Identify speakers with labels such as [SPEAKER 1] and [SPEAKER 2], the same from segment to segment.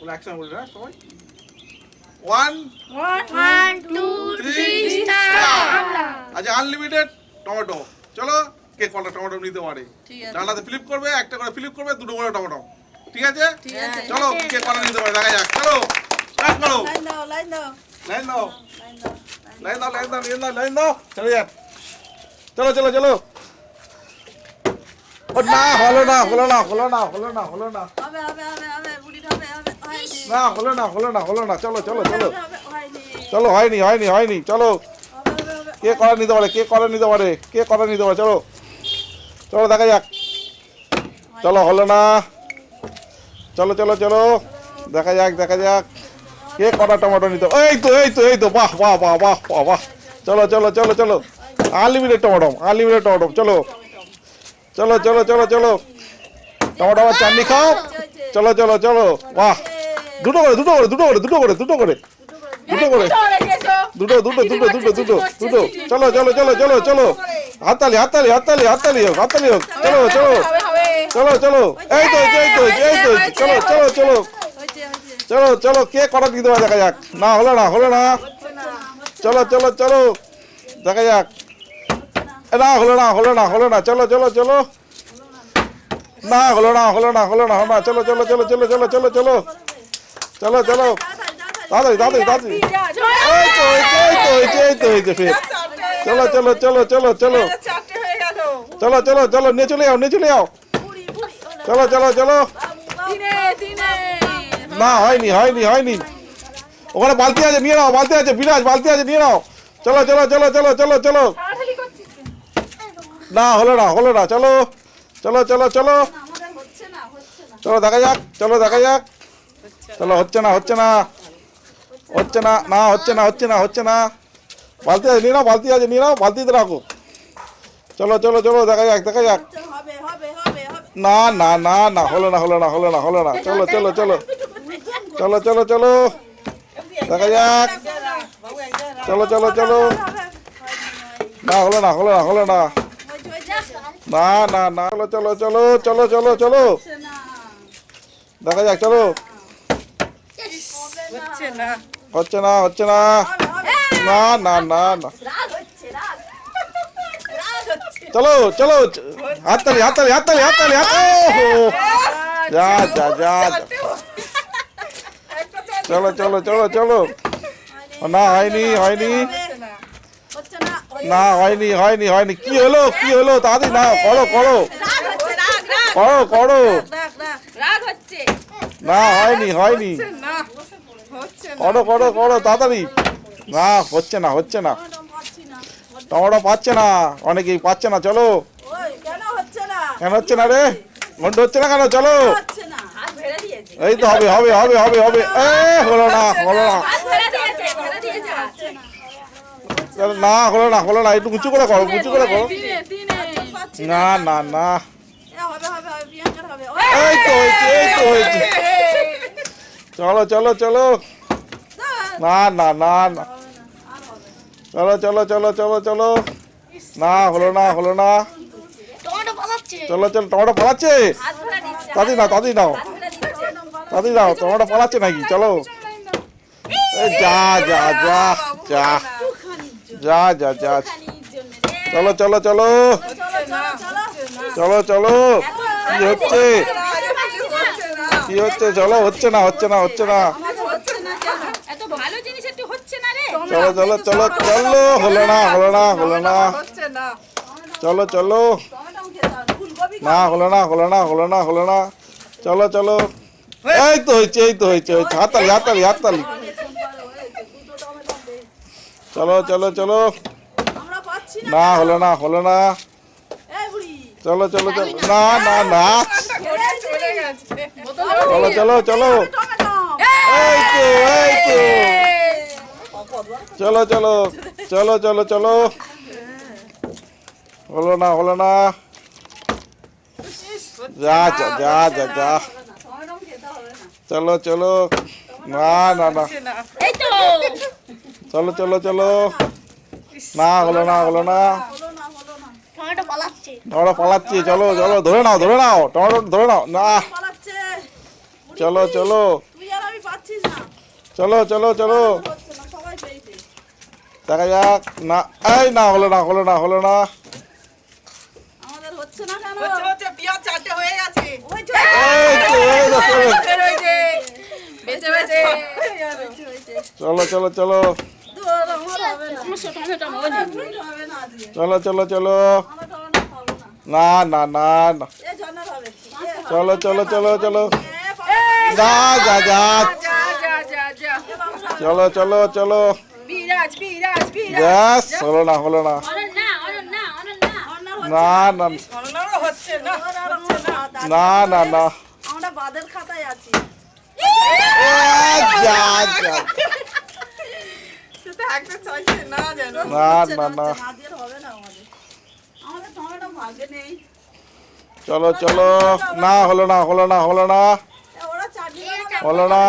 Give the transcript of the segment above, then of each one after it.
[SPEAKER 1] তাহলে একসঙ্গে বলি না সবাই 1
[SPEAKER 2] 1 2 3 স্টার্ট।
[SPEAKER 1] আচ্ছা আনলিমিটেড টমেটো। চলো কে কটা টমেটো নিতে পারে ডানাতে ফ্লিপ করবে, একটা করে ফ্লিপ করবে, দুটো করে টমেটো। ঠিক আছে চলো কে কটা নিতে পারে দেখা যাক। চলো স্টার্ট করো। লাইন দাও লাইন দাও লাইন দাও লাইন দাও লাইন দাও লাইন দাও লাইন দাও। চলো যাক চলো চলো চলো। ও না হলো না হলো না হলো না হলো না হলো না
[SPEAKER 3] হবে হবে হবে হবে বুড়ি হবে হবে হয়নি
[SPEAKER 1] না হলো না হলো না হলো না। চলো চলো চলো
[SPEAKER 3] হবে হয়নি
[SPEAKER 1] চলো হয়নি হয়নি হয়নি। চলো
[SPEAKER 3] হবে হবে হবে
[SPEAKER 1] কে করা নিতে পারে কে করা নিতে পারে কে করা নিতে পারে। চলো চলো দেখা যাক। চলো হলো না। চলো চলো চলো দেখা যাক দেখা যাক কে কটা টমেটো নিতে। এই তো এই তো এই তো বাহ বাহ বাহ বাহ বাহ বাহ। চলো চলো চলো চলো আনলিমিটেড টমেটো আনলিমিটেড টমেটো। চলো চলো চলো চলো চলো টমেটো আবার চাটনি খাও। চলো চলো চলো বাহ। দুটো করে দুটো করে দুটো করে দুটো করে দুটো করে দুটো করে দুটো দুটো দুটো দুটো দুটো দুটো। চলো চলো চলো চলো চলো হাততালি হাততালি হাততালি হাততালি হোক হাততালি হোক। চলো চলো চলো চলো এই তো এই তো এই তো চলো চলো চলো চলো চলো কে কটা দিতে পারে দেখা যাক। না হলো না হলো না। চলো চলো চলো দেখা যাক। না হলো না হলো না হলো না। চলো চলো চলো না হলো না হলো না হলো না হলো না। চলো চলো চলো চলো চলো চলো চলো চলো চলো তাড়াতাড়ি তাড়াতাড়ি তাড়াতাড়ি। এই তো এই তো এই তো এই তো এই তো ফের। চলো চলো চলো চলো চলো চলো চলো চলো নিয়ে চলে যাও নিয়ে চলে যাও। চলো চলো চলো না হয়নি হয়নি হয়নি। ওখানে বালতি আছে নিয়ে নাও বালতি আছে বিরাজ বালতি আছে নিয়ে নাও। চলো চলো চলো চলো চলো চলো না হলো না হলো না। চলো চলো চলো চলো চলো দেখা যাক চলো দেখা যাক। চলো হচ্ছে না হচ্ছে না হচ্ছে না না হচ্ছে না হচ্ছে না হচ্ছে না। বালতি আছে নিয়ে নাও বালতি আছে নিয়ে নাও বালতিতে রাখো। চলো চলো চলো দেখা যাক দেখা যাক।
[SPEAKER 3] হবে হবে হবে হবে
[SPEAKER 1] না না না না হলো না হলো না হলো না হলো না। চলো চলো চলো চলো চলো চলো দেখা যাক। চলো চলো চলো না হলো না হলো না হলো না না না না। চলো চলো চলো চলো চলো চলো দেখা যাক। চলো হচ্ছে না হচ্ছে না না না না না। চলো চলো হাততালি হাততালি হাততালি হাততালি যা যা যা চলো চলো চলো চলো না হয়নি হয়নি
[SPEAKER 3] হচ্ছে না
[SPEAKER 1] না হয়নি হয়নি হয়নি। কি হলো কি হলো তাড়াতাড়ি না করো করো
[SPEAKER 3] রাগ হচ্ছে রাগ রাগ
[SPEAKER 1] করো করো।
[SPEAKER 3] রাগ রাগ রাগ হচ্ছে
[SPEAKER 1] না হয়নি হয়নি
[SPEAKER 3] না হচ্ছে
[SPEAKER 1] করো করো করো তাড়াতাড়ি। না হচ্ছে না হচ্ছে না টমেটো পাচ্ছে না অনেকেই পাচ্ছে না। চলো
[SPEAKER 3] ওই কেন হচ্ছে না
[SPEAKER 1] কেন হচ্ছে না রে ঘন্ট হচ্ছে না কেন। চলো
[SPEAKER 3] হচ্ছে না হাত ভেড়ে দিয়েছে
[SPEAKER 1] এই তো হবে হবে হবে হবে হবে। এ হলো না হলো না
[SPEAKER 3] হাত ভেড়ে দিয়েছে ভেড়ে দিয়েছে হচ্ছে না
[SPEAKER 1] চলো, না হলো না হলো না। একটু উঁচু করে করো উঁচু করে করো। না না না
[SPEAKER 3] হবে হবে হবে প্রিয়াঙ্কার হবে
[SPEAKER 1] এই তো হয়েছে এই তো হয়েছে। চলো চলো চলো না না না না চলো চলো চলো চলো চলো না হলো না হলো না।
[SPEAKER 2] টমেটো পালাচ্ছে।
[SPEAKER 1] চলো চলো টমেটো পালাচ্ছে।
[SPEAKER 3] হাত ভেড়ে দিচ্ছে
[SPEAKER 1] তাড়াতাড়ি নাও তাড়াতাড়ি নাও
[SPEAKER 3] হাত ভেড়ে দিচ্ছে
[SPEAKER 1] তাড়াতাড়ি নাও টমেটো পালাচ্ছে নাকি। চলো এই যা যা যা যা যা যা যা চলো চলো চলো চলো চলো কি হচ্ছে কি হচ্ছে। চলো হচ্ছে না হচ্ছে না হচ্ছে না।
[SPEAKER 3] এত ভালো জিনিস একটু হচ্ছে না রে
[SPEAKER 1] চলো চলো চলো চলো হলো না হলো না হলো না। চলো চলো না হলো না হলো না হলো না হলো না। চলো চলো এই তো হয়েছে এই তো হয়েছে হয়েছে। হাততালি হাততালি হাততালি। চলো চলো চলো
[SPEAKER 3] আমরা পাচ্ছি না
[SPEAKER 1] না হলো না হলো না।
[SPEAKER 3] এই বুড়ি
[SPEAKER 1] চলো চলো চলো না না না
[SPEAKER 3] চলে গেছে
[SPEAKER 1] চলো চলো চলো
[SPEAKER 3] টমেটো
[SPEAKER 1] এই তো এই তো চলো চলো চলো চলো চলো হলো না হলো না। যা যা যা যা যা চলো চলো না না না
[SPEAKER 3] এই তো
[SPEAKER 1] চলো চলো চলো না হলো না হলো না।
[SPEAKER 2] টমেটো পালাচ্ছে।
[SPEAKER 1] টমেটো পালাচ্ছি। চলো চলো ধরে নাও ধরে নাও টমেটো ধরে নাও না।
[SPEAKER 3] পালাচ্ছে
[SPEAKER 1] চলো চলো
[SPEAKER 3] তুই আর আমি
[SPEAKER 1] চলো চলো চলো
[SPEAKER 4] হচ্ছে না, সবাই পেয়েছে।
[SPEAKER 1] দেখা যাক। না এই না হলো না হলো না হলো না।
[SPEAKER 4] আমাদের হচ্ছে না কেন?
[SPEAKER 5] হচ্ছে হচ্ছে পিয়াজ চারটে হয়ে গেছে
[SPEAKER 4] ওই যে,
[SPEAKER 1] এই তো, এই তো, চলো।
[SPEAKER 3] বের হয়েছে বেঁচে বেঁচে
[SPEAKER 1] চলো চলো চলো
[SPEAKER 4] ধর, আমার হবে না।
[SPEAKER 3] সমস্যা টমেটো হয়নি
[SPEAKER 4] দুধ হবে না আজকে।
[SPEAKER 1] চলো চলো চলো।
[SPEAKER 4] আমরা টমেটো খাবো না।
[SPEAKER 1] না না না না।
[SPEAKER 4] এ ঝর্ণার হবে।
[SPEAKER 1] চলো চলো চলো চলো।
[SPEAKER 4] এ বাবা,
[SPEAKER 1] যা যা যা।
[SPEAKER 3] যা যা যা যা
[SPEAKER 1] চলো চলো চলো।
[SPEAKER 3] বিরাজ বিরাজ বিরাজ
[SPEAKER 1] ব্যাস হলো না হলো না।
[SPEAKER 3] অনন না অনন না অনন না
[SPEAKER 4] ঝর্ণার
[SPEAKER 1] না না
[SPEAKER 5] অন্যরও হচ্ছে না
[SPEAKER 4] ওর আর আমার দাদা।
[SPEAKER 1] না না না।
[SPEAKER 4] আমরা বাদের খাতায় আছি।
[SPEAKER 1] এ, যা যা।
[SPEAKER 5] সেটা একটা চাইছে না যেন
[SPEAKER 1] না
[SPEAKER 4] হচ্ছে
[SPEAKER 1] না না।
[SPEAKER 4] হচ্ছে না, দিয়ে হবে না আমাদের। আমাদের টমেটো ভাগে নেই।
[SPEAKER 1] চলো চলো। না হলো না হলো না হলো না
[SPEAKER 4] এ ওরা চাটনি বানাবে।
[SPEAKER 1] হলো না।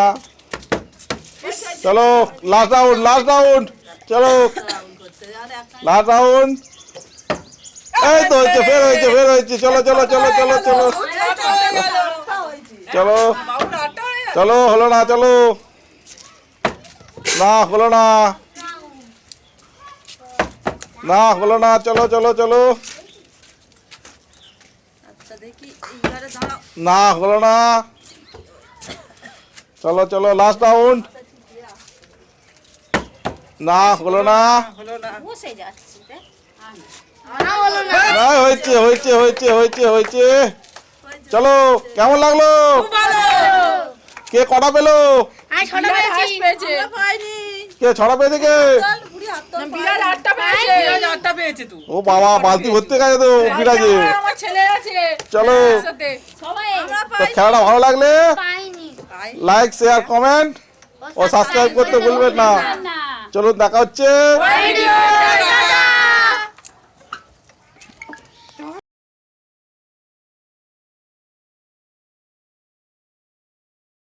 [SPEAKER 1] চলো লাস্ট রাউন্ড লাস্ট রাউন্ড। চলো
[SPEAKER 4] করতে, আর একটা
[SPEAKER 1] লাস্ট রাউন্ড। এই তো হয়েছে ফের হয়েছে ফের হয়েছে। চলো চলো চলো চলো চলো
[SPEAKER 4] একটা হয়েছে।
[SPEAKER 1] চলো
[SPEAKER 5] বাবুর আটটা হয়ে গেছে
[SPEAKER 1] চলো হলো না চলো। না হলো না না হলো না। চলো চলো চলো।
[SPEAKER 4] আচ্ছা দেখি এইবারে দাঁড়াও।
[SPEAKER 1] না হলো না। চলো চলো লাস্ট রাউন্ড। না হলো না।
[SPEAKER 5] হলো না
[SPEAKER 3] বসে যাচ্ছে দেখ
[SPEAKER 2] না হলো না
[SPEAKER 1] না হয়েছে হয়েছে হয়েছে হয়েছে হয়েছে। চলো কেমন লাগলো? কে কটা পেলো?
[SPEAKER 2] আমি ছোট পেয়েছি
[SPEAKER 3] পেয়েছে
[SPEAKER 4] আমরা পাইনি।
[SPEAKER 1] কে ছড়া পেয়েছে কে?
[SPEAKER 4] চল, বুড়ি হাত তোল,
[SPEAKER 3] বিরাজ
[SPEAKER 4] পাইনি।
[SPEAKER 3] 8টা পেয়েছে
[SPEAKER 5] পিয়াজ আটটা পেয়েছে তুই
[SPEAKER 1] ও বাবা বালতি ভর্তি গেছে তো বিরাজে।
[SPEAKER 3] আমার ছেলে আছে
[SPEAKER 1] চলো
[SPEAKER 3] সাথে সবাই
[SPEAKER 4] আমরা
[SPEAKER 1] তো
[SPEAKER 4] পাইনি।
[SPEAKER 1] খেলাটা ভালো লাগলে
[SPEAKER 2] পাইনি
[SPEAKER 1] লাইক শেয়ার কমেন্ট ও সাবস্ক্রাইব করতে ভুলবেন না।
[SPEAKER 3] না
[SPEAKER 1] চলুন দেখা হচ্ছে
[SPEAKER 3] ভিডিও